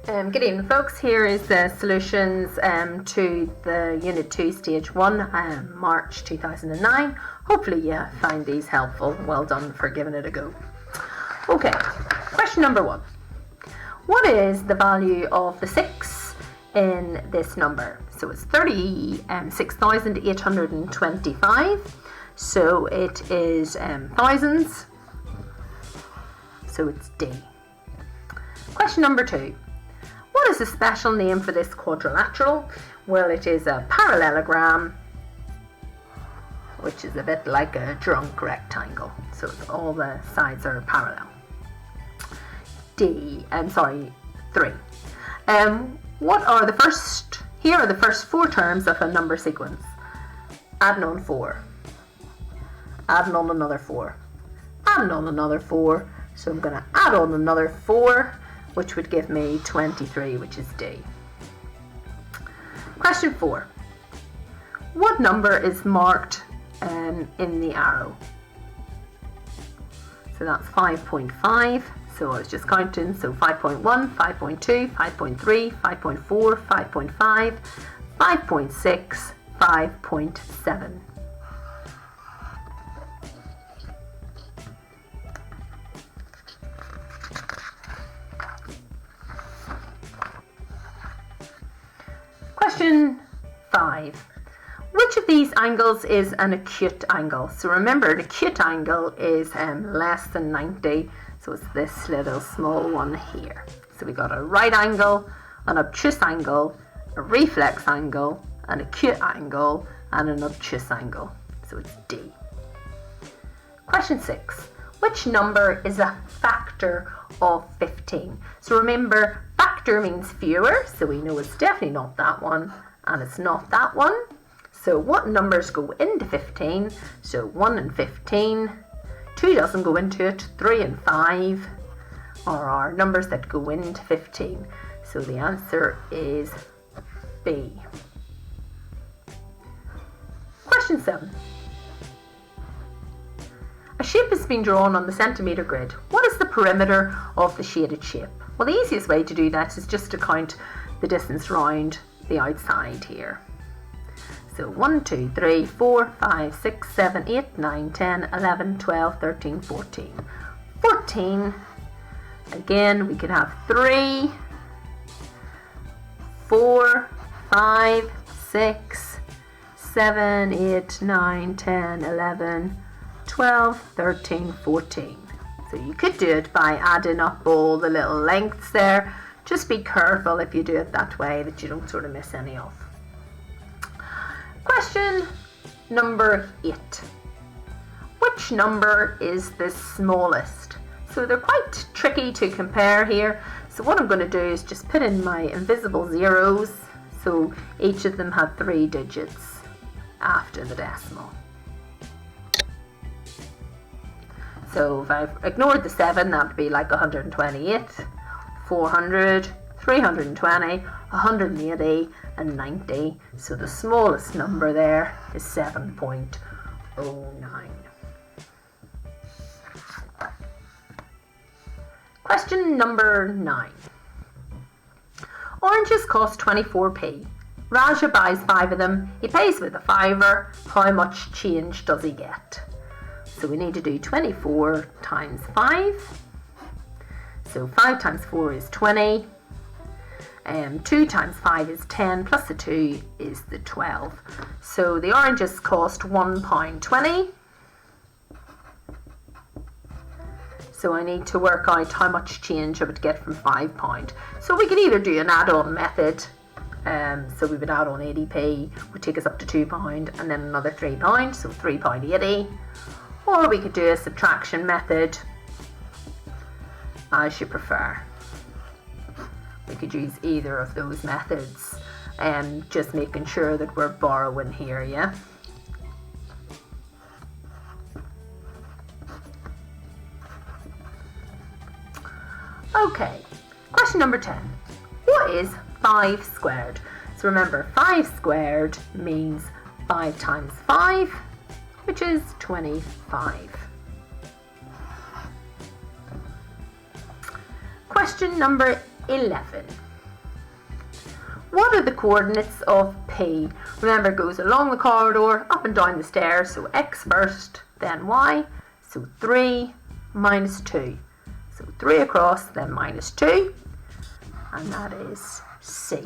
Good evening, folks. Here is the solutions to the Unit 2 Stage 1, March 2009. Hopefully you find these helpful. Well done for giving it a go. Okay, question number 1. What is the value of the 6 in this number? So it's 36,825. So it is thousands. So it's D. Question number 2. What is the special name for this quadrilateral? Well, it is a parallelogram, which is a bit like a drunk rectangle. So all the sides are parallel. 3. What are the first? Here are the first 4 terms of a number sequence. Adding on 4. Adding on another 4. Adding on another 4. So I'm going to add on another 4, which would give me 23, which is D. Question 4. What number is marked in the arrow? So that's 5.5. So I was just counting. So 5.1, 5.2, 5.3, 5.4, 5.5, 5.6, 5.7. Question 5. Which of these angles is an acute angle? So remember, an acute angle is less than 90. So it's this little small one here. So we got a right angle, an obtuse angle, a reflex angle, an acute angle, and an obtuse angle. So it's D. Question 6. Which number is a factor of 15? So remember, factor means fewer, so we know it's definitely not that one, and it's not that one. So what numbers go into 15? So 1 and 15. 2 doesn't go into it. 3 and 5 are our numbers that go into 15. So the answer is B. Question 7. A shape has been drawn on the centimetre grid. What is the perimeter of the shaded shape? Well, the easiest way to do that is just to count the distance round the outside here. So 1, 2, 3, 4, 5, 6, 7, 8, 9, 10, 11, 12, 13, 14. 14. Again, we could have 3, 4, 5, 6, 7, 8, 9, 10, 11, 12, 13, 14. So you could do it by adding up all the little lengths there. Just be careful if you do it that way that you don't sort of miss any off. Question number 8. Which number is the smallest? So they're quite tricky to compare here. So what I'm going to do is just put in my invisible zeros. So each of them have 3 digits after the decimal. So if I've ignored the 7, that would be like 128, 400, 320, 180 and 90. So the smallest number there is 7.09. Question number 9. Oranges cost 24p. Raja buys 5 of them. He pays with a fiver. How much change does he get? So we need to do 24 times 5. So 5 times 4 is 20. 2 times 5 is 10, plus the 2 is the 12. So the oranges cost £1.20. So I need to work out how much change I would get from £5. So we could either do an add-on method. So we would add on 80p, would take us up to £2, and then another £3, so £3.80. Or we could do a subtraction method, as you prefer. We could use either of those methods, just making sure that we're borrowing here, yeah? Okay, question number 10. What is 5 squared? So remember, 5 squared means 5 times 5, which is 25. Question number 11. what are the coordinates of P? Remember, it goes along the corridor, up and down the stairs, so X first, then Y. So 3 minus 2. So 3 across, then minus 2. And that is C.